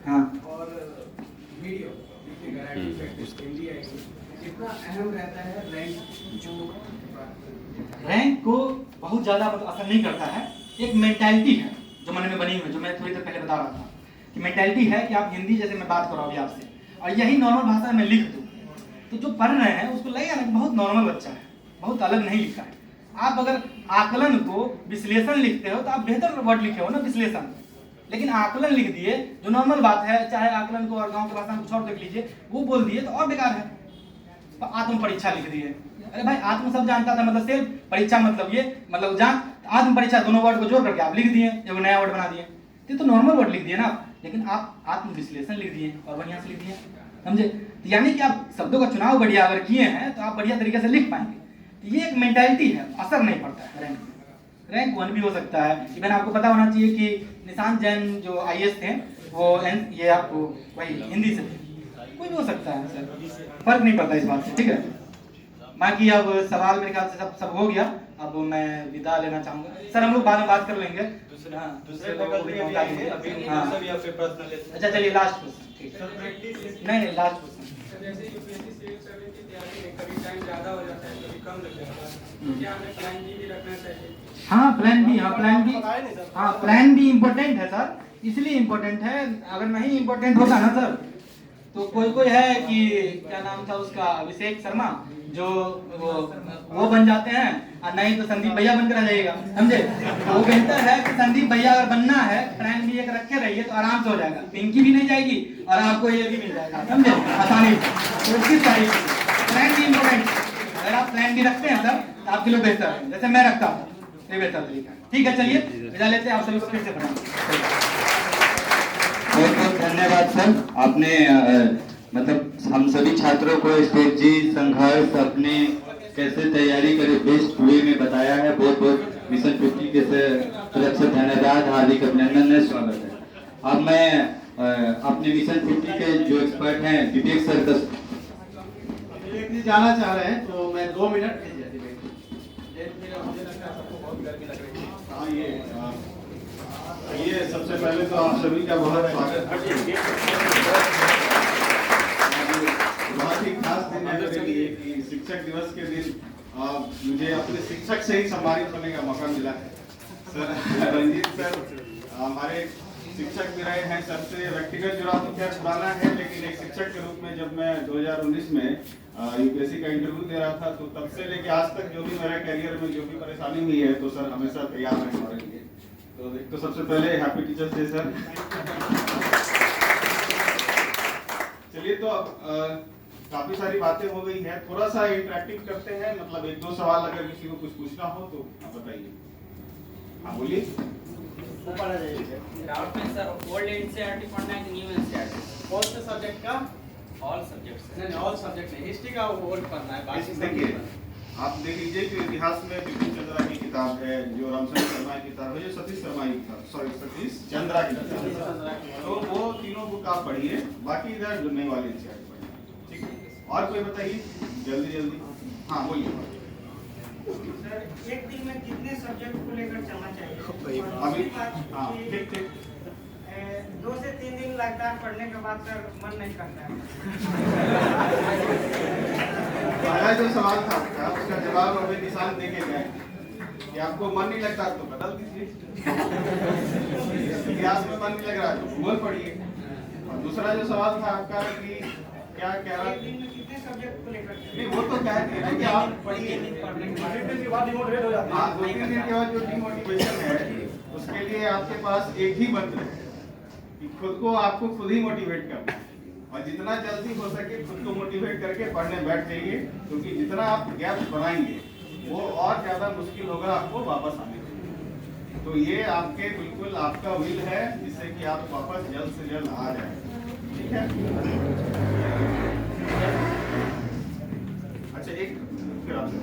हाँ और वीडियो हिंदी है, कितना अहम रहता है रैंक को बहुत ज़्यादा मतलब असर नहीं करता है। एक मेंटालिटी है जो मन में बनी हुई है, जो मैं थोड़ी देर पहले बता रहा था कि मेंटालिटी है कि आप हिंदी जैसे मैं बात कर रहा हूँ अभी आपसे और यही नॉर्मल भाषा में लिख दूँ तो जो पढ़ रहे हैं उसको लगेगा ना बहुत नॉर्मल बच्चा है, बहुत अलग नहीं लिखा है। आप अगर आकलन को विश्लेषण लिखते हो तो आप बेहतर वर्ड लिखे हो ना विश्लेषण, लेकिन आकलन लिख दिए जो नॉर्मल बात है, चाहे आकलन को और गांव की भाषा में कुछ और देख लीजिए, वो बोल दिए तो और बेकार है। तो आत्म परीक्षा लिख दिए, अरे भाई आत्म सब जानता था मतलब सेल्फ, परीक्षा मतलब ये मतलब जान, आत्म परीक्षा दोनों वर्ड को जोड़ करके आप लिख दिए, एक नया वर्ड बना दिए। तो नॉर्मल वर्ड लिख दिए ना आप, लेकिन आप आत्म विश्लेषण लिख दिए और बढ़िया से लिख दिए, समझे? तो यानी कि आप शब्दों का चुनाव बढ़िया अगर किए हैं तो आप बढ़िया तरीके से लिख पाएंगे। तो ये एक मेंटालिटी है, असर नहीं पड़ता है। रैंक 1 भी हो सकता है। इवन आपको पता होना चाहिए कि निशांत जैन जो IAS थे वो ये आपको वही हिंदी से थे, कोई भी हो सकता है सर, फर्क नहीं पड़ता इस बात से, ठीक है। बाकी अब सवाल मेरे ख्याल से सब हो गया, अब मैं विदा लेना चाहूंगा सर, हम लोग बाद में बात कर लेंगे। दूसरे लोगों को भी मौका देंगे। अच्छा चलिए लास्ट क्वेश्चन, ठीक है, नहीं लास्ट क्वेश्चन। जैसे यूपीएससी सिविल सर्विस की तैयारी में कभी टाइम ज्यादा हो जाता है, कभी कम लग जाता है, क्या हमें प्लान बी भी रखना चाहिए? हाँ प्लान बी, हाँ प्लान बी इम्पोर्टेंट है सर, इसलिए इम्पोर्टेंट है। अगर नहीं इम्पोर्टेंट होता ना सर तो कोई है कि क्या नाम था उसका, अभिषेक शर्मा, जो वो बन जाते हैं और नहीं तो संदीप भैया बनकर रह जाइएगा, समझे? वो बेहतर है कि संदीप भैया अगर बनना है प्लान बी एक रखे रहिए तो आराम से हो जाएगा, पिंकी भी नहीं जाएगी और आपको ये भी मिल जाएगा, समझे, आसानी से। तो किस तारीख प्लान बी इम्पोर्टेंट, अगर आप प्लान बी रखते हैं सर तो आपके लिए बेहतर है, जैसे मैं रखता हूँ ये बेहतर तरीका है। ठीक है चलिए विदा लेते हैं, आप सभी को फिर से पढ़ाएंगे। बहुत बहुत धन्यवाद सर, आपने मतलब हम सभी छात्रों को स्ट्रेटजी, संघर्ष, अपने कैसे तैयारी करें बेस्ट वे में बताया है। बहुत बहुत मिशन 50 के तरफ से धन्यवाद, हार्दिक अभिनंदन है, स्वागत है। अब मैं अपने मिशन 50 के जो एक्सपर्ट हैं विवेक सर का जाना चाह रहे हैं तो मैं 2 मिनट ये सबसे पहले तो आप सभी का बहुत स्वागत है। बहुत ही खास दिन है मेरे लिए कि शिक्षक दिवस के दिन मुझे अपने शिक्षक से ही सम्मानित होने का मौका मिला है। सर रंजीत सर हमारे शिक्षक भी रहे हैं, सबसे व्यक्तिगत जुड़ाव तो खैर पुराना है, लेकिन एक शिक्षक के रूप में जब मैं 2019 में यूपीएससी का इंटरव्यू दे रहा था तो तब से लेके आज तक जो भी मेरे करियर में जो भी परेशानी हुई है तो सर हमेशा तैयार रहे हमारे लिए। तो एक तो सबसे पहले हैप्पी टीचर्स डे सर। चलिए तो अब काफी सारी बातें हो गई है, थोड़ा सा इंटरेक्टिव करते हैं, मतलब 1-2 सवाल अगर किसी को कुछ पूछना हो तो आप बताइए। हाँ बोलिए। डाउट में सर ओल्ड एनसीईआरटी पढ़ना है कि न्यू एनसीईआरटी? कौन से सब्जेक्ट का? All subjects. नहीं ऑल सब्जेक्ट नहीं, हिस्ट्री का ओल्ड पढ़ना है। बाकी देखिए आप देख लीजिए कि इतिहास में बिपिन चंद्रा की किताब है, जो रामचंद्र शर्मा की किताब है, जो सतीश शर्मा की किताब, सॉरी सतीश चंद्रा की किताब है, तो वो तीनों बुक आप पढ़िए, बाकी इधर जुड़ने वाले एनसीईआरटी पढ़िए, ठीक है। और कोई बताइए जल्दी जल्दी। हाँ बोलिए। सर एक दिन में कितने सब्जेक्ट को लेकर चलना चाहिए? अभी हाँ ठीक ठीक 2 से 3 दिन लगातार पढ़ने के बाद सर मन नहीं करता है। पहला जो सवाल था आपका उसका जवाब अभी निशान देके गए कि आपको मन नहीं लगता तो बदल दीजिए। इतिहास में मन नहीं लग रहा तो भूगोल पढ़िए। और दूसरा जो सवाल था आपका कि क्या कह रहा, एक दिन में कितने सब्जेक्ट को लेकर? नहीं वो तो कह रहे हैं कि आप पढ़िए, हाँ 2-3 दिन के बाद जो डिमोटिवेशन है उसके लिए आपके पास एक ही मंत्र है कि खुद को आपको खुद ही मोटिवेट करना है और जितना जल्दी हो सके खुद को मोटिवेट करके पढ़ने बैठ जाइए, क्योंकि जितना आप गैप बनाएंगे वो और ज़्यादा मुश्किल होगा आपको वापस आने के। तो ये आपके बिल्कुल आपका विल है जिससे कि आप वापस जल्द से जल्द आ जाए, ठीक है। अच्छा एक फिर आपसे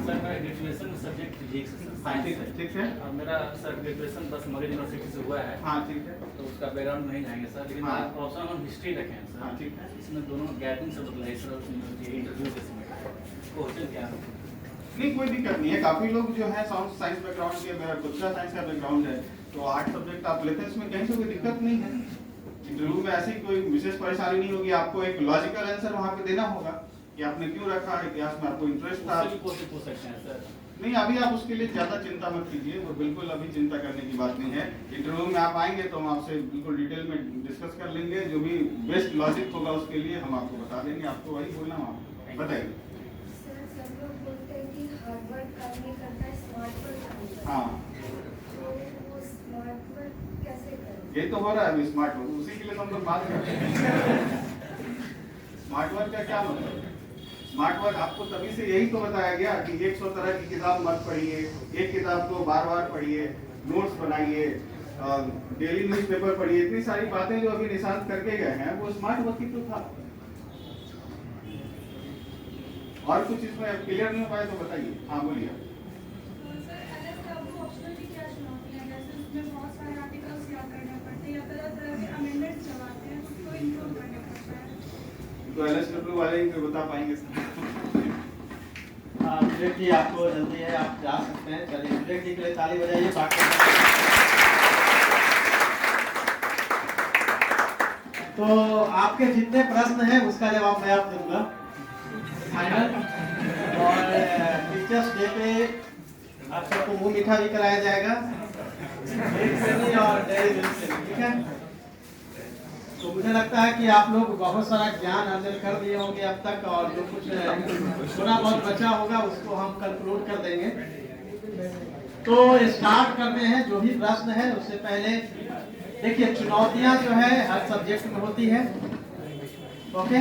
सर मेरा ग्रेजुएशन सब्जेक्ट फिजिक्स साइंस है, ठीक है। और मेरा सर ग्रेजुएशन बस मगध यूनिवर्सिटी से हुआ है। हाँ ठीक है। तो उसका बैकग्राउंड नहीं जाएंगे सर, लेकिन हाँ। ऑप्शन हम हिस्ट्री रखे हैं सर। हाँ ठीक है। इसमें दोनों गैपिंग से बदला है सर, इंटरव्यू के समय क्वेश्चन क्या है? नहीं कोई दिक्कत नहीं है, काफी लोग जो है साइंस बैकग्राउंड के, मेरा खुद का साइंस का बैकग्राउंड है तो 8 सब्जेक्ट आप लेते हैं, इसमें कहीं से कोई दिक्कत नहीं है। इंटरव्यू में ऐसी कोई विशेष परेशानी नहीं होगी, आपको एक लॉजिकल आंसर वहाँ पे देना होगा कि आपने क्यों रखा, इतिहास में आपको इंटरेस्ट था। उससे भी क्वेश्चन पूछ सकते हैं सर। नहीं, अभी आप उसके लिए ज्यादा चिंता मत कीजिए, वो बिल्कुल अभी चिंता करने की बात नहीं है। इंटरव्यू में आप आएंगे तो हम आपसे बिल्कुल डिटेल में डिस्कस कर लेंगे, जो भी बेस्ट लॉजिक होगा उसके लिए हम आपको बता देंगे, आपको वही बोलना वहाँ बताइए। सर सब लोग बोलते हैं कि हार्ड वर्क आदमी करता है, स्मार्ट वर्क आदमी करता है। हाँ, तो वो स्मार्ट वर्क कैसे करें? यही तो हो रहा है अभी स्मार्ट वर्क, उसी के लिए तो हम लोग बात कर रहे हैं। स्मार्ट वर्क का क्या मतलब? स्मार्ट वर्क आपको तभी से यही तो बताया गया कि 100 तरह की किताब मत पढ़िए, एक किताब को बार बार पढ़िए, नोट्स बनाइए, डेली न्यूज़पेपर पढ़िए, इतनी सारी बातें जो अभी निशांत करके गए हैं वो स्मार्ट वर्क ही तो था। और कुछ इसमें क्लियर नहीं हो पाए तो बताइए। हाँ बोलिए। तो LSW वाले ही बता पाएंगे सर। विवेक जी आपको जल्दी है, आप जा सकते हैं। चलिए विवेक जी के लिए ताली बजाइए। तो आपके जितने प्रश्न हैं उसका जवाब मैं आप दूंगा फाइनल। और टीचर्स डे पे आप सबको मुंह मीठा भी कराया जाएगा, और डेयरी मिल्क से, ठीक है। तो मुझे लगता है कि आप लोग बहुत सारा ज्ञान हासिल कर दिए होंगे अब तक, और जो कुछ थोड़ा बहुत बचा होगा उसको हम कंक्लूड कर देंगे। तो स्टार्ट करते हैं। जो भी प्रश्न है उससे पहले देखिए, चुनौतियां जो है हर सब्जेक्ट में होती है, ओके।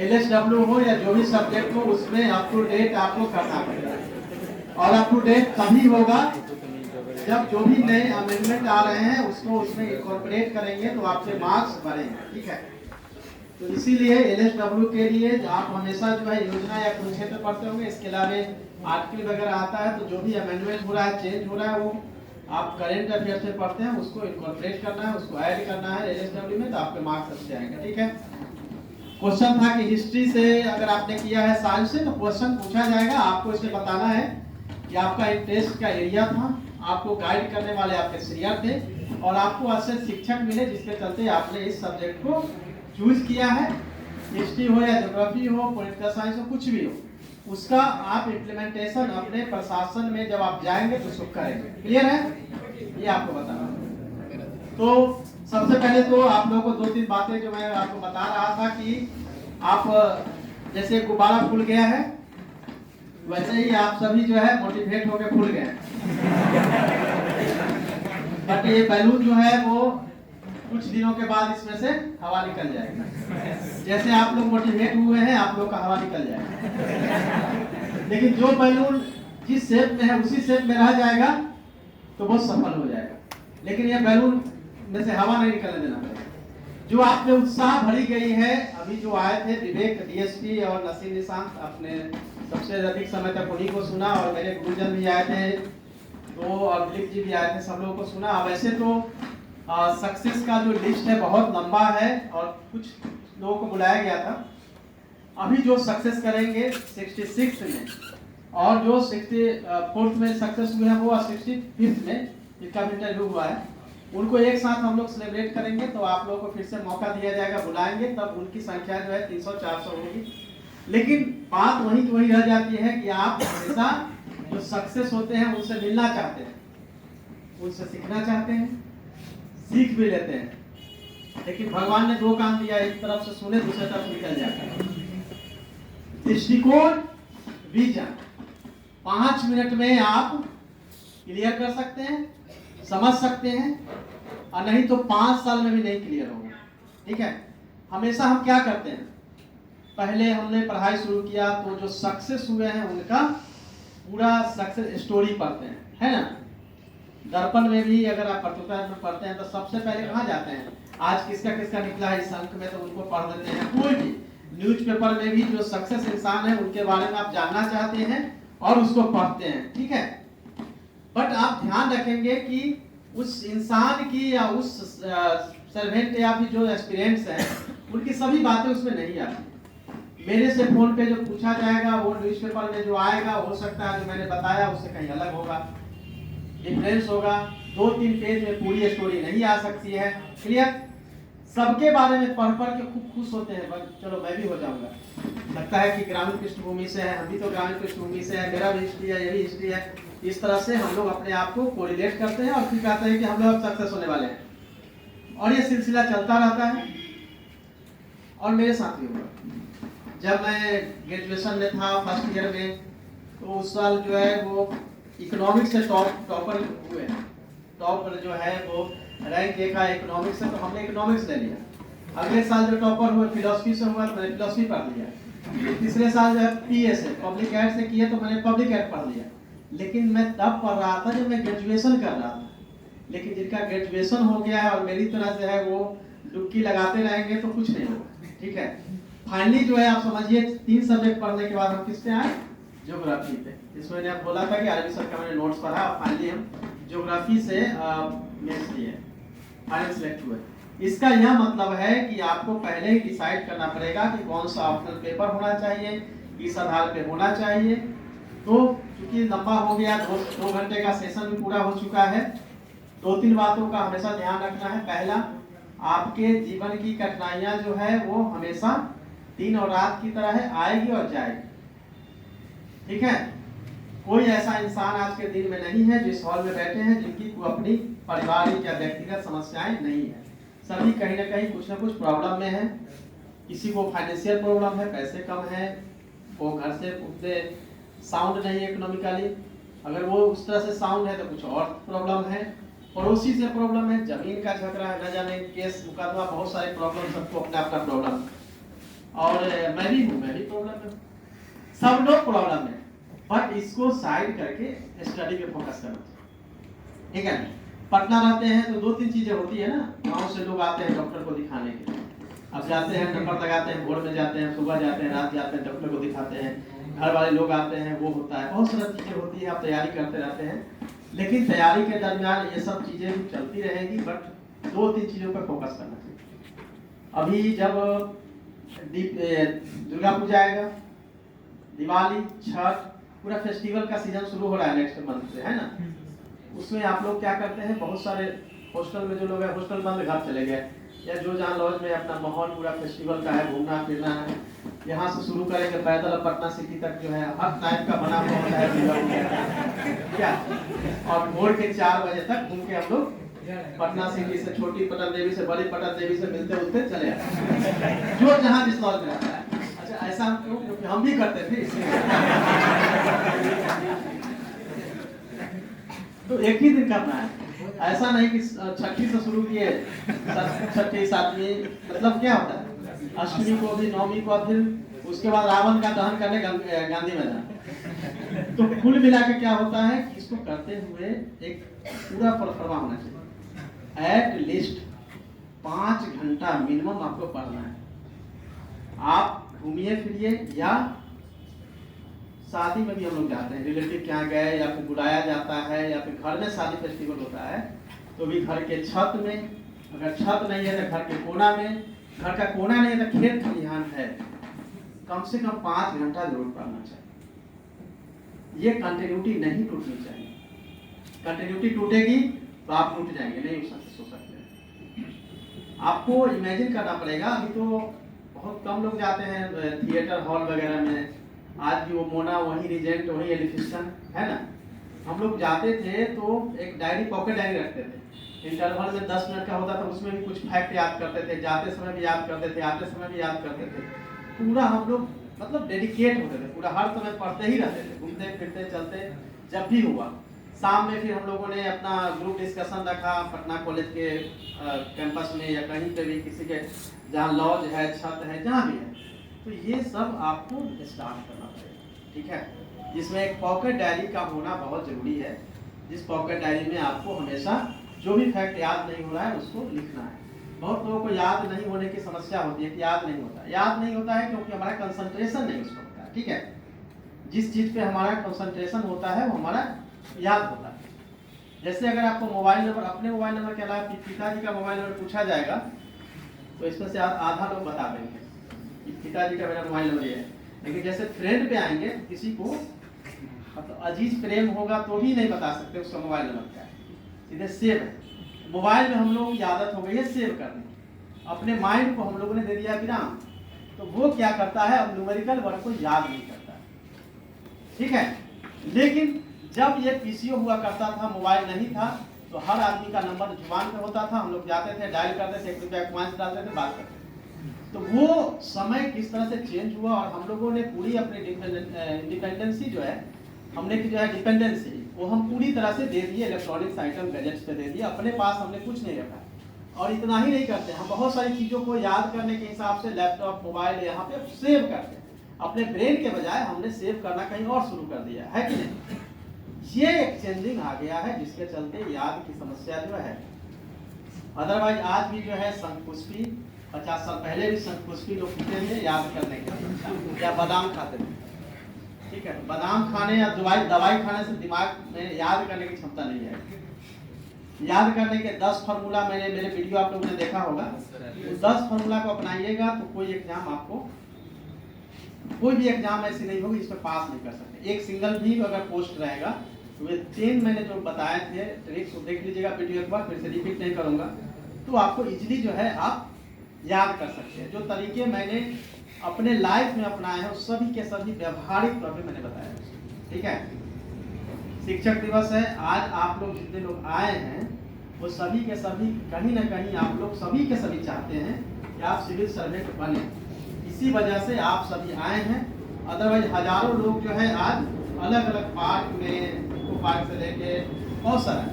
LSW हो या जो भी सब्जेक्ट हो उसमें अप टू डेट आपको करना पड़ेगा, और अप टू डेट तभी होगा जब जो भी नए अमेंडमेंट आ रहे हैं उसको उसमें इनकॉर्पोरेट करेंगे तो आपके मार्क्स बढ़ेंगे, ठीक है। तो इसीलिए LSW के लिए आप हमेशा जो है योजना या कुरुक्षेत्र पढ़ते होंगे, इसके अलावा आर्टिकल वगैरह आता है तो जो भी अमेंडमेंट हो रहा है, चेंज हो रहा है, वो आप करंट अफेयर से पढ़ते हैं, उसको इनकॉर्पोरेट करना है, उसको ऐड करना है LSW में, तो आपके मार्क्स अच्छे आएंगे, ठीक है। क्वेश्चन था कि हिस्ट्री से अगर आपने किया है साइंस से तो क्वेश्चन पूछा जाएगा, आपको इसमें बताना है कि आपका इंटरेस्ट का एरिया था, आपको गाइड करने वाले आपके सीनियर थे, और आपको अच्छे शिक्षक मिले जिसके चलते आपने इस सब्जेक्ट को चूज किया है। हिस्ट्री हो या ज्योग्राफी हो, पॉलिटिकल साइंस हो, कुछ भी हो, उसका आप इम्प्लीमेंटेशन अपने प्रशासन में जब आप जाएंगे तो उसको करेंगे। क्लियर है? ये आपको बताना। तो सबसे पहले तो आप लोगों को 2-3 बातें जो मैं आपको बता रहा था कि आप जैसे गुब्बारा फूल गया है वैसे ही आप सभी जो है मोटिवेट होकर फूल गए, बट ये बैलून जो है वो कुछ दिनों के बाद इसमें से हवा निकल जाएगी। जैसे आप लोग मोटिवेट हुए हैं, आप लोग का हवा निकल जाएगा, लेकिन जो बैलून जिस शेप में है उसी शेप में रह जाएगा तो वो सफल हो जाएगा। लेकिन ये बैलून में से हवा नहीं निकलने देना पड़ेगा। जो आप में उत्साह भरी गई है, अभी जो आए थे विवेक, DSP और नसीम निशांत, आपने सबसे अधिक समय तक उन्हीं को सुना, और मेरे गुरुजन भी आए थे तो, और दिलीप जी भी आए थे, सब लोगों को सुना। वैसे तो सक्सेस का जो लिस्ट है बहुत लंबा है और कुछ लोगों को बुलाया गया था। अभी जो सक्सेस करेंगे 66 में, और जो 64th में सक्सेस हुए हैं वो 65th में जिनका भी इंटरव्यू हुआ है, उनको एक साथ हम लोग सेलिब्रेट करेंगे। तो आप लोगों को फिर से मौका दिया जाएगा, बुलाएंगे, तब उनकी संख्या जो है 300-400 होगी। लेकिन बात वही की वही रह जाती है कि आप हमेशा जो सक्सेस होते हैं उनसे मिलना चाहते हैं, उनसे सीखना चाहते हैं, सीख भी लेते हैं, लेकिन भगवान ने 2 काम दिया, एक तरफ से सुने, दूसरी तरफ निकल जाता है। दृष्टिकोण, विजन 5 मिनट में आप क्लियर कर सकते हैं, समझ सकते हैं, और नहीं तो 5 साल में भी नहीं क्लियर होगा, ठीक है। हमेशा हम क्या करते हैं, पहले हमने पढ़ाई शुरू किया तो जो सक्सेस हुए हैं उनका पूरा सक्सेस स्टोरी पढ़ते हैं, है ना। दर्पण में भी अगर आप प्रतियोगिता में पढ़ते हैं तो सबसे पहले कहाँ जाते हैं, आज किसका किसका निकला है इस अंक में, तो उनको पढ़ लेते हैं। कोई भी न्यूज़पेपर में भी जो सक्सेस इंसान है उनके बारे में आप जानना चाहते हैं और उसको पढ़ते हैं, ठीक है। बट आप ध्यान रखेंगे कि उस इंसान की या उस सर्वेंट या भी जो एस्पिरेंट्स हैं उनकी सभी बातें उसमें नहीं आती। मेरे से फोन पे जो पूछा जाएगा वो न्यूज़पेपर में जो आएगा हो सकता है जो मैंने बताया उससे कहीं अलग होगा, डिफरेंस होगा। 2-3 पेज में पूरी स्टोरी नहीं आ सकती है, क्लियर। सबके बारे में पढ़ पढ़ के खूब खुश होते हैं, बस चलो मैं भी हो जाऊंगा। लगता है कि ग्रामीण पृष्ठभूमि से है, हम भी तो ग्रामीण पृष्ठभूमि से है, मेरा भी हिस्ट्री है, ये भी हिस्ट्री है। इस तरह से हम लोग अपने आप को कोरिलेट करते हैं और फिर कहते हैं कि हम लोग अब सक्सेस होने वाले हैं, और ये सिलसिला चलता रहता है। और मेरे साथ भी हुआ, जब मैं ग्रेजुएशन में था फर्स्ट ईयर में, तो उस साल जो है वो इकोनॉमिक्स से टॉपर हुए, टॉपर जो है वो रैंक देखा इकोनॉमिक्स से, तो हमने इकोनॉमिक्स ले लिया। अगले साल जो टॉपर हुए फिलोसफी से हुआ, तो मैंने फिलोसफी पढ़ लिया। तीसरे साल जो है पीए से, पब्लिक एड से किया, तो मैंने पब्लिक एड पढ़ लिया। लेकिन मैं तब पढ़ रहा था जब मैं ग्रेजुएशन कर रहा था। लेकिन जिनका ग्रेजुएशन हो गया है और मेरी तरह से है, वो डुबकी लगाते रहेंगे तो कुछ नहीं होगा, ठीक है। फाइनली जो है आप समझिए 3 सब्जेक्ट पढ़ने के बाद हम किस पे आए, ज्योग्राफी पे। इसमें मैंने आप बोला था कि अरबी सर का मैंने नोट्स पढ़ा, और फाइनली हम ज्योग्राफी से मेंस लिए, फाइनल सिलेक्ट हुए। इसका यह मतलब है कि आपको पहले ही डिसाइड करना पड़ेगा कि कौन सा ऑप्शनल पेपर होना चाहिए, किस आधार पे होना चाहिए। तो चूंकि लंबा हो गया, 2 घंटे का सेशन भी पूरा हो चुका है, 2-3 बातों का हमेशा ध्यान रखना है। पहला, आपके जीवन की कठिनाइयां जो है वो हमेशा दिन और रात की तरह है, आएगी और जाएगी, ठीक है। कोई ऐसा इंसान आज के दिन में नहीं है जिस हॉल में बैठे हैं जिनकी कोई अपनी पारिवारिक या व्यक्तिगत समस्याएं नहीं है। सभी कहीं ना कहीं कुछ ना कुछ प्रॉब्लम में है। किसी को फाइनेंशियल प्रॉब्लम है, पैसे कम है, वो घर से उतने साउंड नहीं है इकोनॉमिकली, अगर वो उस तरह से साउंड है तो कुछ और प्रॉब्लम है, पड़ोसी से प्रॉब्लम है, जमीन का झगड़ा है, न जाने केस मुकदमा, बहुत सारे प्रॉब्लम, सबको अपना अपना प्रॉब्लम। और मैं भी हूँ, मैं भी प्रॉब्लम में, सब लोग प्रॉब्लम में, बट इसको साइड करके स्टडी पे फोकस करना, ठीक है। पटना रहते हैं तो 2-3 चीजें होती है ना, गाँव से लोग आते हैं डॉक्टर को दिखाने के लिए, अब जाते हैं नंबर लगाते हैं, भोर में जाते हैं, सुबह जाते हैं, रात जाते हैं, डॉक्टर को दिखाते हैं, घर वाले लोग आते हैं, वो होता है, बहुत सारी चीजें होती है, आप तैयारी करते रहते हैं। लेकिन तैयारी के दरमियान ये सब चीजें चलती रहेगी, बट 2-3 चीजों पर फोकस करना चाहिए। अभी जब दुर्गा पूजा आएगा, दिवाली, छठ, पूरा फेस्टिवल का सीजन शुरू हो रहा है नेक्स्ट मंथ से, है ना। उसमें आप लोग क्या करते हैं, बहुत सारे हॉस्टल में जो लोग हैं, हॉस्टल बंद, घर चले गए, या जो जहाँ लॉज में अपना माहौल पूरा फेस्टिवल का है, घूमना फिरना है, यहाँ से शुरू करेंगे पैदल पटना सिटी तक जो है हर टाइप का बना हुआ होता है क्या, और भोर के 4 बजे तक घूम के हम लोग पटना सिटी से छोटी पटन देवी से बड़ी पटन देवी से मिलते उलते चले आते, जो जहाँ जिस लॉज में रहता है। अच्छा, ऐसा हम क्यों, क्योंकि हम भी करते थे तो एक ही दिन करना है, ऐसा नहीं कि छठी से शुरू किए, छठी 7वीं, मतलब क्या होता है, अष्टमी को भी, 9वीं को, फिर उसके बाद रावण का दहन करने गांधी मैदान। तो कुल मिला के क्या होता है कि इसको करते हुए एक पूरा परिक्रमा होना चाहिए, एट लीस्ट 5 घंटा मिनिमम आपको पढ़ना है। आप घूमिए फिरिए, या शादी में भी हम लोग जाते हैं, रिलेटिव क्या गए, या फिर बुलाया जाता है, या फिर घर में शादी फेस्टिवल होता है, तो भी घर के छत में, अगर छत नहीं है तो घर के कोना में, घर का कोना नहीं है तो खेत खलिहान है, कम से कम 5 घंटा जरूर पढ़ना चाहिए। ये कंटिन्यूटी नहीं टूटनी चाहिए, कंटिन्यूटी टूटेगी तो आप टूट जाएंगे, नहीं हो सकते। आपको इमेजिन करना पड़ेगा, अभी तो बहुत कम लोग जाते हैं थिएटर हॉल वगैरह में, आज भी वो मोना, वही रिजेंट, वही एलिफिशन, है ना। हम लोग जाते थे तो एक डायरी, पॉकेट डायरी रखते थे, इंटरवल में 10 मिनट का होता था, उसमें भी कुछ फैक्ट याद करते थे, जाते समय भी याद करते थे, आते समय भी याद करते थे। पूरा हम लोग मतलब डेडिकेट होते थे, पूरा हर समय पढ़ते ही रहते थे, घूमते फिरते चलते। जब भी हुआ शाम में फिर हम लोगों ने अपना ग्रुप डिस्कशन रखा पटना कॉलेज के कैंपस में, या कहीं पे भी किसी के जहाँ लॉज है, छत है, जहाँ भी है। तो ये सब आपको स्टार्ट करना पड़ेगा, ठीक है, जिसमें एक पॉकेट डायरी का होना बहुत जरूरी है, जिस पॉकेट डायरी में आपको हमेशा जो भी फैक्ट याद नहीं हो रहा है उसको लिखना है। बहुत लोगों को याद नहीं होने की समस्या होती है कि याद नहीं होता, याद नहीं होता है क्योंकि हमारा कंसंट्रेशन नहीं उसको होता है, ठीक है। जिस चीज पे हमारा कंसंट्रेशन होता है वो हमारा याद होता है। जैसे अगर आपको मोबाइल नंबर, अपने मोबाइल नंबर के अलावा पिताजी का मोबाइल नंबर पूछा जाएगा तो इसमें से आधा लोग बता देंगे कि पिताजी का मेरा मोबाइल नंबर ये है। लेकिन जैसे फ्रेंड पे आएंगे, किसी को मतलब अजीज प्रेम होगा तो भी नहीं बता सकते उसका मोबाइल नंबर क्या है, सीधे सेव है। मोबाइल में हम लोगों की आदत हो गई है सेव करने, अपने माइंड को हम लोगों ने दे दिया विराम, तो वो क्या करता है, अब न्यूमेरिकल वर्ड को याद नहीं करता। ठीक है, लेकिन जब ये पीसीओ हुआ करता था, मोबाइल नहीं था, तो हर आदमी का नंबर जुबान पे होता था, हम लोग जाते थे, डायल करते थे, 1 रुपया कॉइंस डालते थे, बात करते थे। तो वो समय किस तरह से चेंज हुआ, और हम लोगों ने पूरी अपनी इंडिपेंडेंसी जो है, हमने की जो है डिपेंडेंसी, वो हम पूरी तरह से दे दिए इलेक्ट्रॉनिक्स आइटम गैजेट्स पे दे दिए, अपने पास हमने कुछ नहीं रखा। और इतना ही नहीं करते, हम बहुत सारी चीज़ों को याद करने के हिसाब से लैपटॉप, मोबाइल यहाँ पे सेव करते हैं, अपने ब्रेन के बजाय हमने सेव करना कहीं और शुरू कर दिया है कि नहीं। ये एक चेंजिंग आ गया है, जिसके चलते याद की समस्या जो है, अदरवाइज आज भी जो है शंखपुष्पी, 50 साल पहले भी शंखपुष्पी लोग पीते थे याद करने के लिए, या बादाम खाते थे। ठीक है, बादाम खाने या दवाई खाने से दिमाग में याद करने की क्षमता नहीं है। याद करने के 10 फार्मूला मैंने मेरे वीडियो आप लोगों ने देखा होगा, तो 10 फार्मूला को अपनाइएगा तो कोई एग्जाम आपको, कोई भी एग्जाम ऐसी नहीं होगी जिसमें पास नहीं कर सकते। एक सिंगल भी अगर पोस्ट रहेगा तो वे 3 मैंने जो बताए थे ट्रिक्स, देख लीजिएगा वीडियो एक बार, फिर से रिपीट नहीं करूंगा, तो आपको इजीली जो है आप याद कर सकते हैं। जो तरीके मैंने अपने लाइफ में अपनाए हैं उस सभी के सभी व्यवहारिक तौर पे मैंने बताया। ठीक है, शिक्षक दिवस है आज, आप लोग जितने लोग आए हैं वो सभी के सभी कहीं ना कहीं आप लोग सभी के सभी चाहते हैं कि आप सिविल सर्वेंट बने, इसी वजह से आप सभी आए हैं। अदरवाइज हजारों लोग जो है आज अलग अलग पार्क में, पार्क से लेके बहुत सारा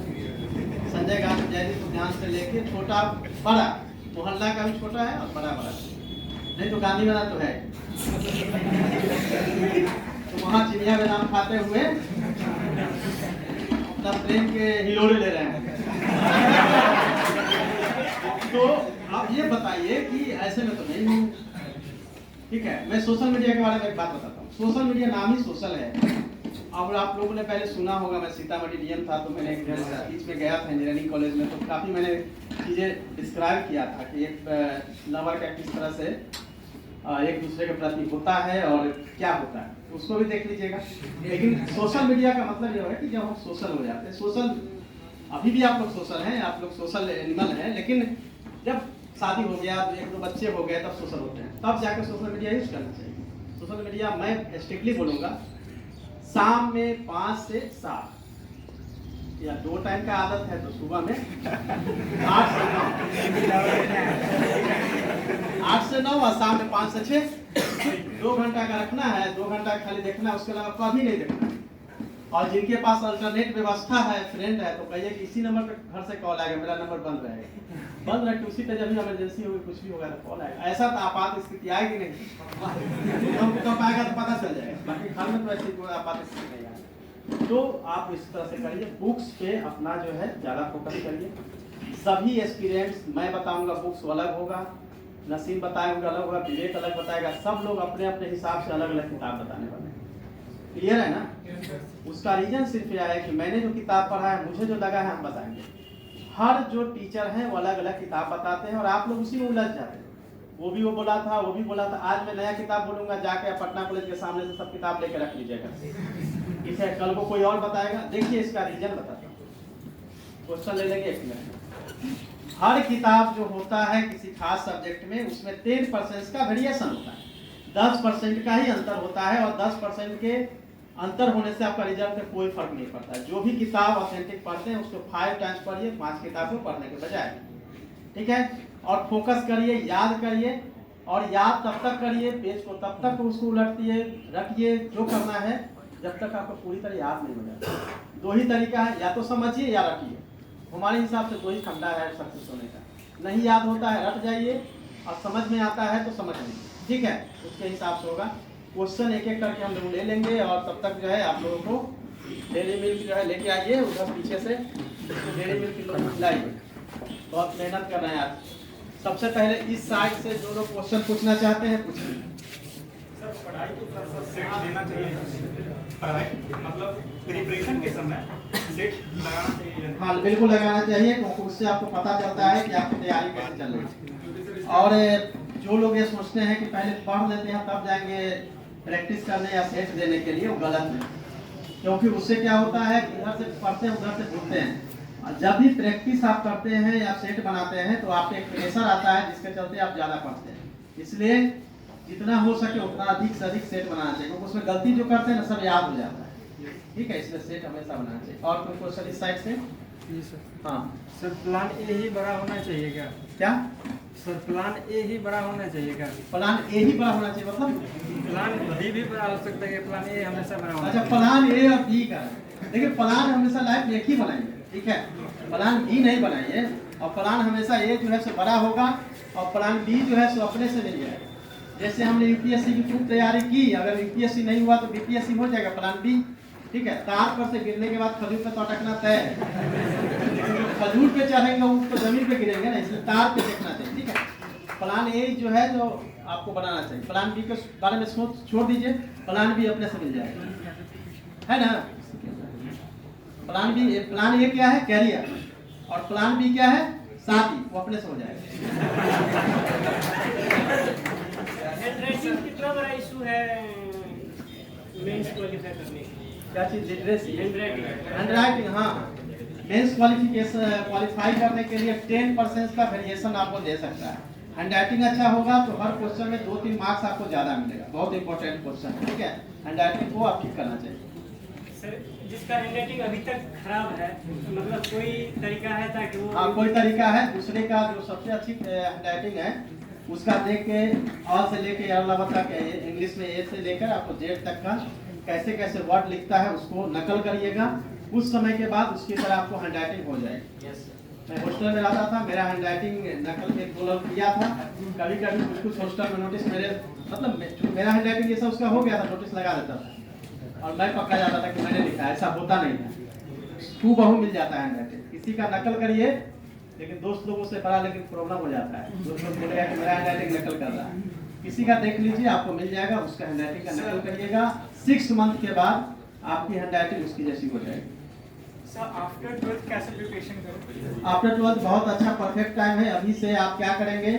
संजय गांधी जयंती उद्यान से लेके छोटा बड़ा, मोहल्ला का भी छोटा है और बड़ा बड़ा, नहीं तो गांधी मैदान तो है, तो वहाँ चिड़िया बादाम खाते हुए अपना प्रेम के हिलोरे ले रहे हैं। तो आप ये बताइए कि ऐसे में तो नहीं हूँ। ठीक है, मैं सोशल मीडिया के बारे में एक बात बताता हूँ। सोशल मीडिया नाम ही सोशल है। अब आप लोगों ने पहले सुना होगा, मैं सीतामढ़ी डीएम था तो मैंने एक बीच में गया था इंजीनियरिंग कॉलेज में, तो काफ़ी मैंने चीज़ें डिस्क्राइब किया था कि एक लवर का किस तरह से एक दूसरे के प्रति होता है और क्या होता है, उसको भी देख लीजिएगा। लेकिन सोशल मीडिया का मतलब ये है कि जब हम सोशल हो जाते हैं, सोशल अभी भी आप लोग सोशल हैं, आप लोग सोशल एनिमल हैं, लेकिन जब शादी हो गया, 1-2 बच्चे हो गए, तब सोशल होते हैं, तब जाकर सोशल मीडिया यूज करना चाहिए। सोशल मीडिया मैं स्ट्रिक्टली बोलूँगा शाम में 5 से 7 या 2 टाइम का आदत है तो सुबह में 8 से 9 और शाम में 5 से 6, 2 घंटा का रखना है, 2 घंटा खाली देखना है, उसके अलावा कभी नहीं देखना है। और जिनके पास अल्टरनेट व्यवस्था है, फ्रेंड है, तो कहिए कि इसी नंबर पे घर से कॉल आएगा, मेरा नंबर बंद रहेगा, बंद रख के उसी पे जब भी इमरजेंसी होगी, कुछ भी होगा तो कॉल आएगा। ऐसा तो आपात स्थिति आएगी नहीं, हमको कब आएगा तो पता चल जाएगा, बाकी घर में तो ऐसी कोई आपात स्थिति नहीं आएगी। तो आप इस तरह से करिए, बुक्स पे अपना जो है ज़्यादा फोकस करिए। सभी एस्पिरेंट्स, मैं बताऊँगा बुक्स अलग होगा, नसीम बताएंगे अलग होगा, विवेक अलग बताएगा, सब लोग अपने अपने हिसाब से अलग अलग किताब बताने वाले हैं। क्लियर है ना। उसका रीजन सिर्फ यह है कि मैंने जो किताब पढ़ा है, मुझे जो लगा है हम बताएंगे। हर जो टीचर हैं वो अलग अलग किताब बताते हैं और आप लोग उसी में उलझ जाते हैं। वो भी वो बोला था, वो भी बोला था। आज मैं नया किताब बोलूंगा, जाके पटना कॉलेज के सामने से सब किताब लेकर रख लीजिएगा, ठीक है। कल को कोई और बताएगा, देखिए इसका रीजन बताता हूँ, क्वेश्चन ले लेंगे 1 मिनट। हर किताब जो होता है किसी खास सब्जेक्ट में, उसमें 10% का वेरिएशन होता है, 10% का ही अंतर होता है, और 10% के अंतर होने से आपका रिजल्ट में कोई फर्क नहीं पड़ता। जो भी किताब ऑथेंटिक पढ़ते हैं उसको 5 टाइम्स पढ़िए, 5 किताबें पढ़ने के बजाय, ठीक है। और फोकस करिए, याद करिए, और याद तब तक करिए, पेज को तब तक उसको उलटिए, रखिए, जो करना है, जब तक आपको पूरी तरह याद नहीं हो जाए। 2 ही तरीका है, या तो समझिए या रखिए। हमारे हिसाब से 2 ही फंडा है सक्सेस होने का। नहीं याद होता है रट जाइए, और समझ में आता है तो समझ लीजिए, ठीक है। उसके हिसाब से होगा। क्वेश्चन एक एक करके हम लोग ले लेंगे, और तब तक जो है आप लोगों को डेली मिल्क जो है लेके आइए, उधर पीछे से डेली मिल्क लोग खिलाइए। बहुत मेहनत कर रहे हैं आज। सबसे पहले इस साइड से जो लोग क्वेश्चन पूछना चाहते हैं पूछिए। सर पढ़ाई को थोड़ा सेट देना चाहिए, पढ़ाई मतलब प्रिपरेशन के समय सेट लगाना चाहिए। हाँ बिल्कुल लगाना चाहिए, क्योंकि उससे आपको पता चलता है कि आपकी तैयारी कैसे चल रही है। और जो लोग ये सोचते हैं कि पहले पढ़ लेते हैं तब जाएंगे प्रैक्टिस करने या सेट देने के लिए, वो गलत है। क्योंकि उससे क्या होता है कि इधर से पढ़ते हैं उधर से भूलते हैं, जब भी प्रैक्टिस आप करते हैं या सेट बनाते हैं तो आप एक प्रेशर आता है जिसके चलते आप ज़्यादा पढ़ते हैं। इसलिए जितना हो सके उतना अधिक से अधिक सेट बनाना चाहिए, क्योंकि उसमें गलती जो करते हैं ना सब याद हो जाता है। ठीक है, इसलिए सेट हमेशा बनाना चाहिए। और कोई क्वेश्चन इस साइड से? जी सर। हाँ सर प्लान ए ही बड़ा होना चाहिए क्या? क्या सर प्लान ए ही बड़ा होना चाहिए क्या? प्लान ए ही बड़ा होना चाहिए मतलब? प्लान बी भी बड़ा हो सकता है कि प्लान ए हमेशा बड़ा होना अच्छा, चाहिए? प्लान ए और बी का देखिए, प्लान हमेशा लाइफ में एक ही बनाएंगे, ठीक है, प्लान बी नहीं बनाइए। और प्लान हमेशा ए जो है सो बड़ा होगा और प्लान बी जो है सो अपने से मिल जाएगा। जैसे हमने यूपीएससी की खूब तैयारी की, अगर यूपीएससी नहीं हुआ तो बीपीएससी हो जाएगा, प्लान बी। ठीक है, तार पर से गिरने के बाद खजूर पे तो अटकना तय है, खजूर पे चढ़ेंगे वो तो जमीन पे गिरेंगे ना, इसलिए तार पे देखना चाहिए। ठीक है, प्लान ए जो है जो आपको बनाना चाहिए। प्लान बी के बारे में सोच छोड़ दीजिए, प्लान बी अपने से मिल जाएगा, है ना। प्लान ए क्या है? कैरियर। और प्लान बी क्या है? शादी, वो अपने से हो जाएगा। हैंडराइटिंग कितना बड़ा इशू है मेंस क्वालिफाई करने के लिए? क्या चीज? Literacy, handwriting. हैंडराइटिंग। हाँ, मेंस क्वालिफाई करने के लिए 10% का वेरिएशन आपको दे सकता है। हैंडराइटिंग अच्छा होगा तो हर क्वेश्चन में 2-3 मार्क्स आपको ज्यादा मिलेगा। बहुत इंपॉर्टेंट क्वेश्चन है। ठीक है, हैंडराइटिंग को आप ठीक करना चाहिए। सर जिसका हैंडराइटिंग अभी तक खराब है, मतलब कोई तरीका है ताकि वो? हाँ, कोई तरीका है। दूसरे का जो सबसे अच्छी हैंडराइटिंग है उसका देख के ऑल से लेके अल्लाह तक, इंग्लिश में ए से लेकर आपको जेड तक का कैसे कैसे वर्ड लिखता है उसको नकल करिएगा। कुछ समय के बाद उसकी तरह आपको हैंडराइटिंग हो जाएगी। मैं हॉस्टल में रहता था, मेरा हैंडराइटिंग नकल के गोल किया था। कभी कभी कुछ हॉस्टल में नोटिस मेरे मतलब मेरा हैंडराइटिंग जैसा उसका हो गया था, नोटिस लगा देता था और मैं पकड़ा जाता था कि मैंने लिखा। ऐसा होता नहीं था, तू बहु मिल जाता है हैंडराइटिंग। किसी का नकल करिए, लेकिन दोस्त लोगों से बड़ा लेकिन प्रॉब्लम हो जाता है। दोस्त लोग बोलेगा कि मेरा हैंडराइटिंग नकल कर रहा है। किसी का देख लीजिए, आपको मिल जाएगा, उसका हैंडराइटिंग का नकल करिएगा। 6 मंथ के बाद आपकी हैंडराइटिंग उसकी जैसी हो जाएगी। सर आफ्टर 12th कैसे प्रिपरेशन करें? आफ्टर 12th बहुत अच्छा परफेक्ट टाइम है। अभी से आप क्या करेंगे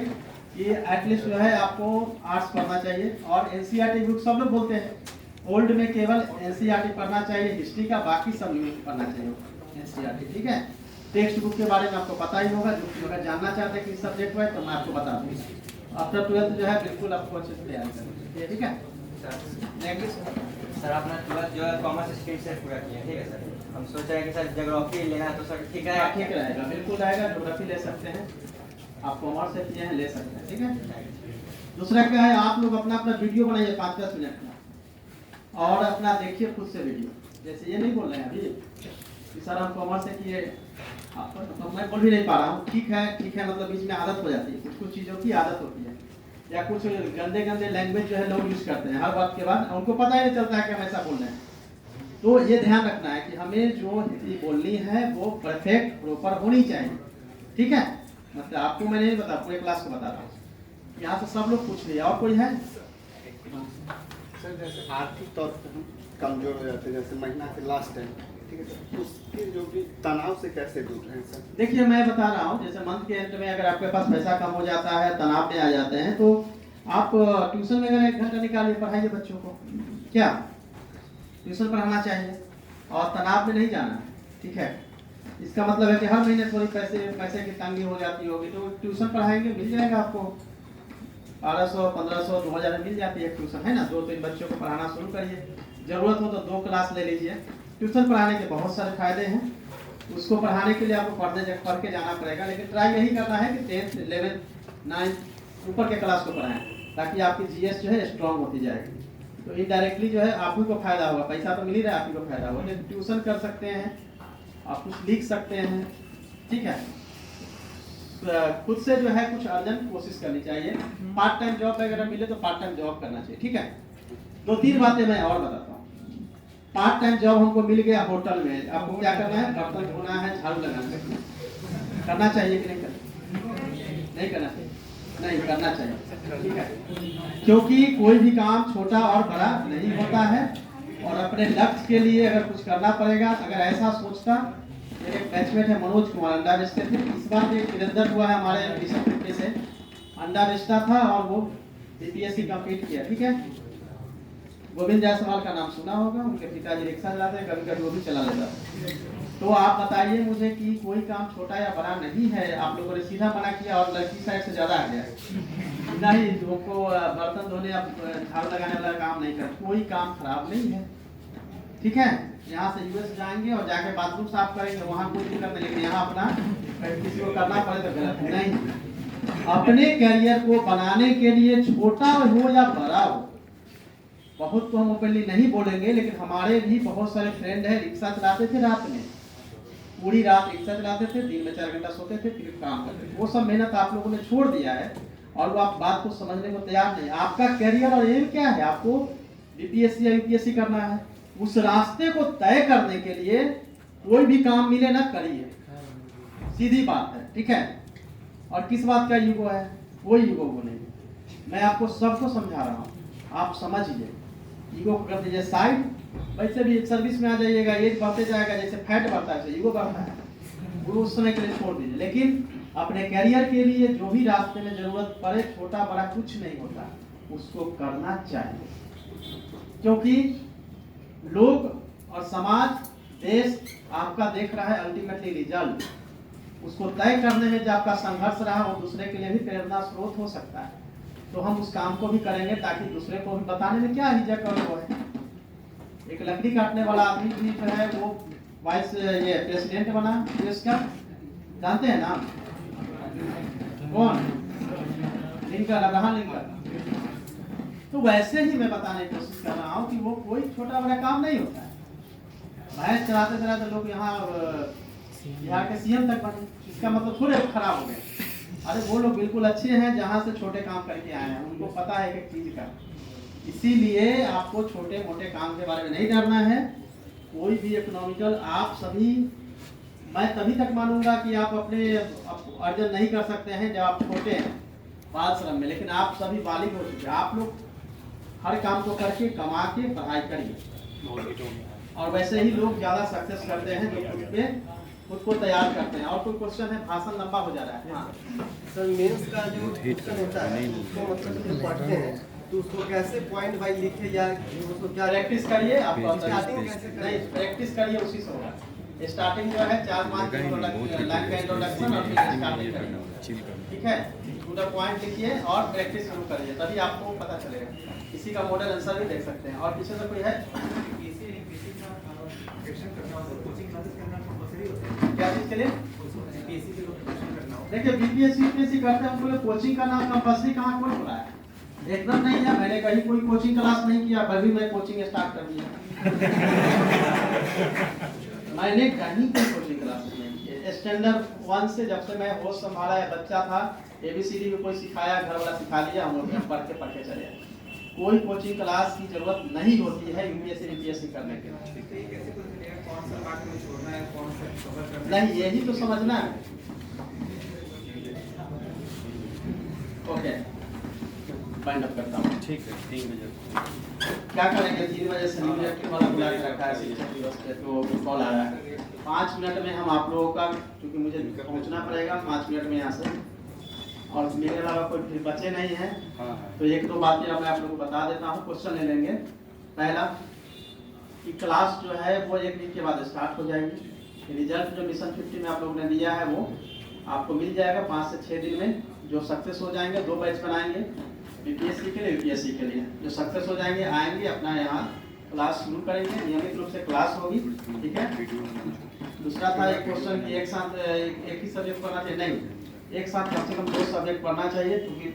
कि एटलीस्ट जो है आपको आर्ट्स पढ़ना चाहिए। और एनसीईआरटी बुक सब लोग बोलते हैं ओल्ड में केवल एनसीईआरटी पढ़ना चाहिए, हिस्ट्री का बाकी सब यूनिट पढ़ना चाहिए एनसीईआरटी। ठीक है, टेक्स्ट बुक के बारे में आपको पता ही होगा। जो अगर जानना चाहते हैं किस सब्जेक्ट में तो मैं आपको बता दूँ। आफ्टर 12th जो है बिल्कुल आपको अच्छे से तैयारी करनी है। ठीक है नेक्स्ट सर अपना 12th जो है कॉमर्स स्ट्रीम से पूरा किया, ठीक है सर। हम सोच रहे हैं कि सर ज्योग्राफी लेना है तो सर ठीक रहेगा? ठीक रहेगा, बिल्कुल रहेगा। ज्योग्राफी ले सकते हैं आप, कॉमर्स से किए हैं ले सकते हैं। ठीक है, दूसरा क्या है, आप लोग अपना वीडियो बनाइए 5-10 मिनट का और अपना देखिए खुद से वीडियो। जैसे ये नहीं बोल रहे हैं अभी कि सर हम कॉमर्स से किए, तो मैं बोल भी नहीं पा रहा हूँ। ठीक है मतलब बीच में आदत हो जाती है, कुछ चीज़ों की आदत होती है, या कुछ गंदे लैंग्वेज जो है लोग यूज करते हैं हर बात के बाद, उनको पता ही नहीं चलता है कि हम ऐसा बोल रहे हैं। तो ये ध्यान रखना है कि हमें जो हिंदी बोलनी है वो परफेक्ट प्रॉपर होनी चाहिए। ठीक है, मतलब आपको मैं नहीं बता, पूरे क्लास को बता रहा हूँ। यहाँ से सब लोग पूछ लिया। और कोई है? सर जैसे आर्थिक तौर पर हम कमजोर हो जाते हैं, जैसे महीना के लास्ट टाइम, ठीक है सर, उसके जो भी तनाव से कैसे दूर रहें सर? देखिए मैं बता रहा हूँ, जैसे मंथ के एंड में अगर आपके पास पैसा कम हो जाता है, तनाव में आ जाते हैं, तो आप ट्यूशन में अगर 1 घंटा निकालिए, पढ़ाइए बच्चों को। क्या ट्यूशन पढ़ाना चाहिए और तनाव में नहीं जाना। ठीक है, इसका मतलब है कि हर महीने थोड़ी पैसे की तंगी हो जाती होगी तो ट्यूशन पढ़ाएंगे, मिल जाएगा आपको 1200, 1500, 2000 मिल जाती है ट्यूशन, है ना। 2-3 बच्चों को पढ़ाना शुरू करिए, जरूरत हो तो 2 क्लास ले लीजिए। ट्यूशन पढ़ाने के बहुत सारे फायदे हैं। उसको पढ़ाने के लिए आपको पढ़ के जाना पड़ेगा, लेकिन ट्राई यही करना है कि 10th, 11th, 9th ऊपर के क्लास को पढ़ाएं, ताकि आपकी जीएस जो है स्ट्रांग होती जाएगी। तो इनडायरेक्टली जो है आप ही को फायदा होगा, पैसा तो मिल ही रहा है, आप ही को फायदा होगा। लेकिन ट्यूशन कर सकते हैं, आप कुछ लिख सकते हैं। ठीक है, खुद से जो है कुछ अर्जन कोशिश करनी चाहिए। पार्ट टाइम जॉब अगर मिले तो पार्ट टाइम जॉब करना चाहिए। ठीक है, 2-3 बातें मैं और बताता हूँ। पार्ट टाइम जॉब हमको मिल गया होटल में, आपको क्या करना है? बर्तन धोना है, झाड़ू लगाना है। करना चाहिए कि नहीं करना चाहिए? नहीं करना चाहिए। ठीक है, क्योंकि कोई भी काम छोटा और बड़ा नहीं होता है, और अपने लक्ष्य के लिए अगर कुछ करना पड़ेगा, अगर ऐसा सोचता। मेरे एक बैचमेट है मनोज कुमार, अंडा बेचते थे। इस बार एक निरंतर हुआ है हमारे रिसेंट से, अंडा बेचता था और वो बीपीएससी कंप्लीट किया। ठीक है, गोविंद जायसवाल का नाम सुना होगा, उनके पिताजी रिक्शा चलाते हैं, कभी कभी वो भी चला लेता है। तो आप बताइए मुझे कि कोई काम छोटा या बड़ा नहीं है, आप लोगों ने सीधा मना किया और लड़की साइड से ज्यादा आ गया नहीं, उनको बर्तन धोने या झाड़ू लगाने वाला काम नहीं कर, कोई काम खराब नहीं है, ठीक है। यहाँ से यूएस जाएंगे और जाके बाथरूम साफ करेंगे, वहाँ कोई दिक्कत नहीं, लेकिन यहाँ अपना किसी को करना पड़े तो गलत नहीं। अपने करियर को बनाने के लिए छोटा हो या बड़ा हो, बहुत तो हम ओपनली नहीं बोलेंगे, लेकिन हमारे भी बहुत सारे फ्रेंड हैं रिक्शा चलाते थे, रात में पूरी रात रिक्शा चलाते थे, दिन में 4 घंटा सोते थे, फिर काम करते थे। वो सब मेहनत आप लोगों ने छोड़ दिया है और वो आप बात को समझने को तैयार नहीं। आपका करियर और एम क्या है, आपको बीपीएससी या यूपीएससी करना है, उस रास्ते को तय करने के लिए कोई भी काम मिले ना करिए, सीधी बात है, ठीक है। और किस बात का ईगो है, कोई ईगो को नहीं, मैं आपको सबको समझा रहा हूँ, आप समझिए। ईगो को कर दीजिए साइड, वैसे भी सर्विस में आ जाइएगा, एज बढ़ते जाएगा, जैसे फैट बढ़ता है ईगो बढ़ता है, वो उस समय के लिए छोड़ दीजिए। लेकिन अपने करियर के लिए जो भी रास्ते में जरूरत पड़े, छोटा बड़ा कुछ नहीं होता, उसको करना चाहिए, क्योंकि लोग और समाज देश आपका देख रहा है अल्टीमेटली रिजल्ट। उसको तय करने में जो आपका संघर्ष रहा वो दूसरे के लिए भी प्रेरणा स्रोत हो सकता है, तो हम उस काम को भी करेंगे ताकि दूसरे को भी बताने में क्या हिचक और वो है। एक लकड़ी काटने वाला आदमी भी जो है वो वाइस ये प्रेसिडेंट बना देश का, जानते हैं ना कौन, लिंकन, अब्राहम लिंकन। तो वैसे ही मैं बताने की कोशिश कर रहा हूँ कि वो कोई छोटा बड़ा काम नहीं होता है। भैंस चलाते चलाते लोग यहाँ बिहार के सीएम तक बने, इसका मतलब थोड़े खराब हो गए। अरे वो लोग बिल्कुल अच्छे हैं जहाँ से छोटे काम करके आए हैं, उनको पता है एक चीज का। इसीलिए आपको छोटे मोटे काम के बारे में नहीं डरना है। कोई भी इकोनॉमिकल आप सभी, मैं तभी तक मानूंगा कि आप अपने अर्जन नहीं कर सकते हैं जब आप छोटे हैं बाल श्रम में, लेकिन आप सभी बालिग हो चुके हैं। आप लोग हर काम को करके कमा के पढ़ाई करिए, और वैसे ही लोग ज्यादा सक्सेस करते हैं जो खुद को तैयार करते हैं। और कोई क्वेश्चन है, भाषण लंबा हो जा रहा है। हाँ सर, मेंस का जो क्वेश्चन होता है उसको मतलब जो पढ़ते हैं तो उसको कैसे पॉइंट वाइज लिखे या उसको क्या प्रैक्टिस करिए आप, स्टार्टिंग कैसे करें? नहीं प्रैक्टिस करिए, उसी से होगा। स्टार्टिंग जो है 4-5 लाइन का इंट्रोडक्शन और फिर स्टार्टिंग करिए, ठीक है। टू द पॉइंट लिखिए और प्रैक्टिस शुरू करिए, तभी आपको पता चलेगा। इसी का मॉडल आंसर भी देख सकते हैं। और पीछे से कोई है क्या चीज के लिए? देखिए बीपीएससी यूपीएससी करते हैं, उनको कोचिंग का नाम कंपल्सरी कहाँ कोई बोला है? एकदम नहीं है। मैंने कहीं कोई कोचिंग क्लास नहीं किया, फिर मैं कोचिंग स्टार्ट कर दिया। मैंने कहीं कोई कोचिंग क्लास नहीं की। स्टैंडर्ड 1 से जब से मैं होश संभाला है, बच्चा था, ABCD में कोई सिखाया, घर वाला सिखा दिया, हम लोग पढ़ के चले आए। कोई कोचिंग क्लास की जरूरत नहीं होती है यूपीएससी करने के लिए। नहीं, यही तो समझना है। ओके, फाइंड अप करता हूँ। ठीक है, 3 बजे क्या करेंगे? 3 बजे से न्यूयॉर्क वाला बुला के रखा है शिक्षक दिवस पे, तो कॉल आ रहा है। 5 मिनट में हम आप लोगों का, क्योंकि मुझे पहुंचना पड़ेगा 5 मिनट में यहाँ से, और मेरे अलावा कोई भी बच्चे नहीं है, तो 1-2 बातें मैं आप लोगों को बता देता हूँ। क्वेश्चन ले लेंगे। पहला कि क्लास जो है वो 1 वीक के बाद स्टार्ट हो जाएगी। रिजल्ट जो मिशन 50 में आप लोगों ने दिया है वो आपको मिल जाएगा 5 से 6 दिन में। जो सक्सेस हो जाएंगे 2 बैच बनाएंगे, बीपीएससी के लिए, यूपीएससी के लिए। जो सक्सेस हो जाएंगे आएंगे, अपना यहाँ क्लास शुरू करेंगे, नियमित रूप से क्लास होगी, ठीक है। दूसरा था एक क्वेश्चन कि एक साथ एक ही सब्जेक्ट पढ़ना चाहिए? नहीं, एक साथ कम से कम 2 सब्जेक्ट पढ़ना चाहिए, क्योंकि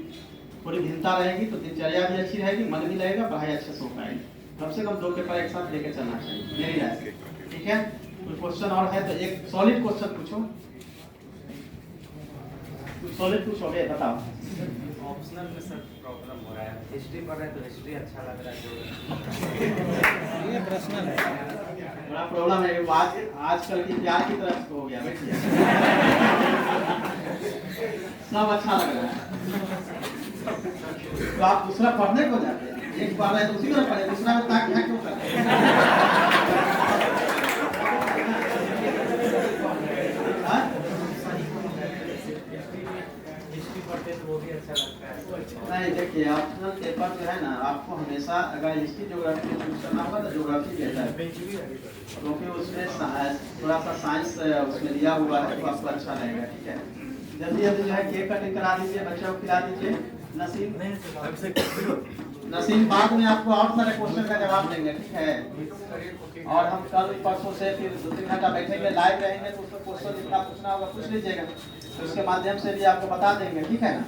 थोड़ी भिन्नता रहेगी तो दिनचर्या भी अच्छी रहेगी, मन भी लगेगा, पढ़ाई अच्छे से हो पाएगी। कम से कम 2 पेपर एक साथ लेकर चलना चाहिए, मेरी राय से, ठीक है। कोई क्वेश्चन और है तो एक सॉलिड क्वेश्चन पूछो, कुछ सॉलिड पूछोगे, बताओ। ऑप्शनल में सर प्रॉब्लम हो रहा है, हिस्ट्री पढ़ रहे हैं तो हिस्ट्री अच्छा लग रहा है, ये पर्सनल है, बड़ा प्रॉब्लम है। आजकल की प्यार की तरफ हो गया, बैठिए। सब अच्छा लग रहा है तो आप दूसरा पढ़ने को जाते हैं, एक पढ़ रहे हैं तो उसी तरह पढ़े, दूसरा में ताक क्यों करते हैं? हिस्ट्री पढ़ते तो वो भी अच्छा नहीं देखिए, ऑप्शनल पेपर जो है ना, आपको हमेशा अगर हिस्ट्री ज्योग्राफी चूज करना होगा तो ज्योग्राफी बेहतर है, क्योंकि उसमें थोड़ा सा साइंस उसमें दिया हुआ है तो आपको अच्छा रहेगा। ठीक है, जल्दी जल्दी जो है केक कटिंग करा दीजिए, बच्चों को खिला दीजिए। नसीम बाद में आपको और सारे क्वेश्चन का जवाब देंगे। ठीक है, और हम कल परसों से फिर 2-3 घंटा बैठेंगे, लाइव रहेंगे, तो उसको क्वेश्चन जितना पूछना होगा पूछ लीजिएगा, तो उसके माध्यम से भी आपको बता देंगे। ठीक है ना।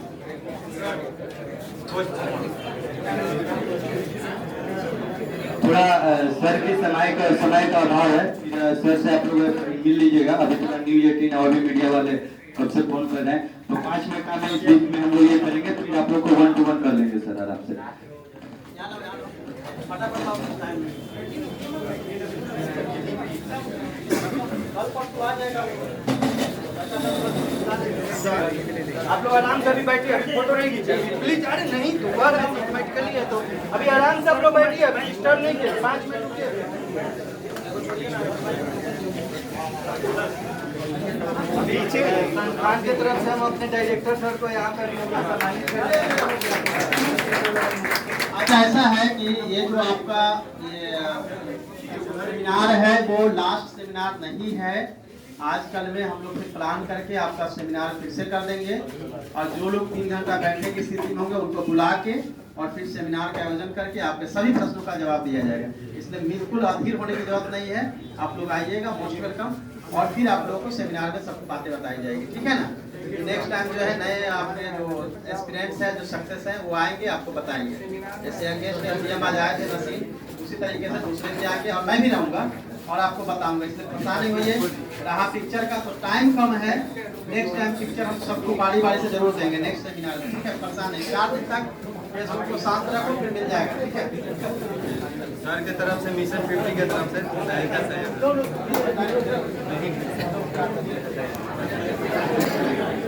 थोड़ा सर की समय का अभाव है, सर से आप लोग मिल लीजिएगा। अभी थोड़ा न्यूज़ 18 और भी मीडिया वाले कब से फोन कर रहे हैं, तो 5 मिनट का इस बीच में हम लोग ये करेंगे, फिर आप लोग को 1 to 1 कर लेंगे सर आराम से। आप लोग आराम से अभी बैठिए, फोटो नहीं खींचिए प्लीज। अरे नहीं तो ऑटोमेटिकली है, तो अभी आराम से आप लोग बैठिए, अभी डिस्टर्ब नहीं किए, 5 मिनट रुकिए। पीछे संस्थान की तरफ से हम अपने डायरेक्टर सर को यहाँ पर अच्छा, ऐसा है कि ये जो आपका ये सेमिनार है वो लास्ट सेमिनार नहीं है। आजकल में हम लोग प्लान करके आपका सेमिनार फिर से कर देंगे, और जो लोग 3 घंटा बैठने की स्थिति में होंगे उनको बुला के और फिर सेमिनार का आयोजन करके आपके सभी प्रश्नों का जवाब दिया जाएगा। इसलिए बिल्कुल अधीर होने की जरूरत नहीं है, आप लोग आइएगा, मोस्ट वेलकम, और फिर आप लोगों को सेमिनार में सब बातें बताई जाएगी। ठीक है ना। नेक्स्ट टाइम जो है नए आपके जो एक्सपीरियंस है, जो सक्सेस है, वो आएंगे, आपको बताएंगे। जैसे गेस्ट आज आए थे नसीम, उसी तरीके से दूसरे भी आएंगे, और मैं भी रहूँगा और आपको बताऊंगा, इसलिए परेशान नहीं होइए। रहा पिक्चर का तो टाइम कम है, नेक्स्ट टाइम पिक्चर हम सबको बारी बारी से जरूर देंगे नेक्स्ट सेमिनार में। ठीक है, परेशान नहीं, 4 दिन तक फेसबुक को शांत रखो, फिर मिल जाएगा। ठीक है, सर की तरफ से मिशन 50 की तरफ से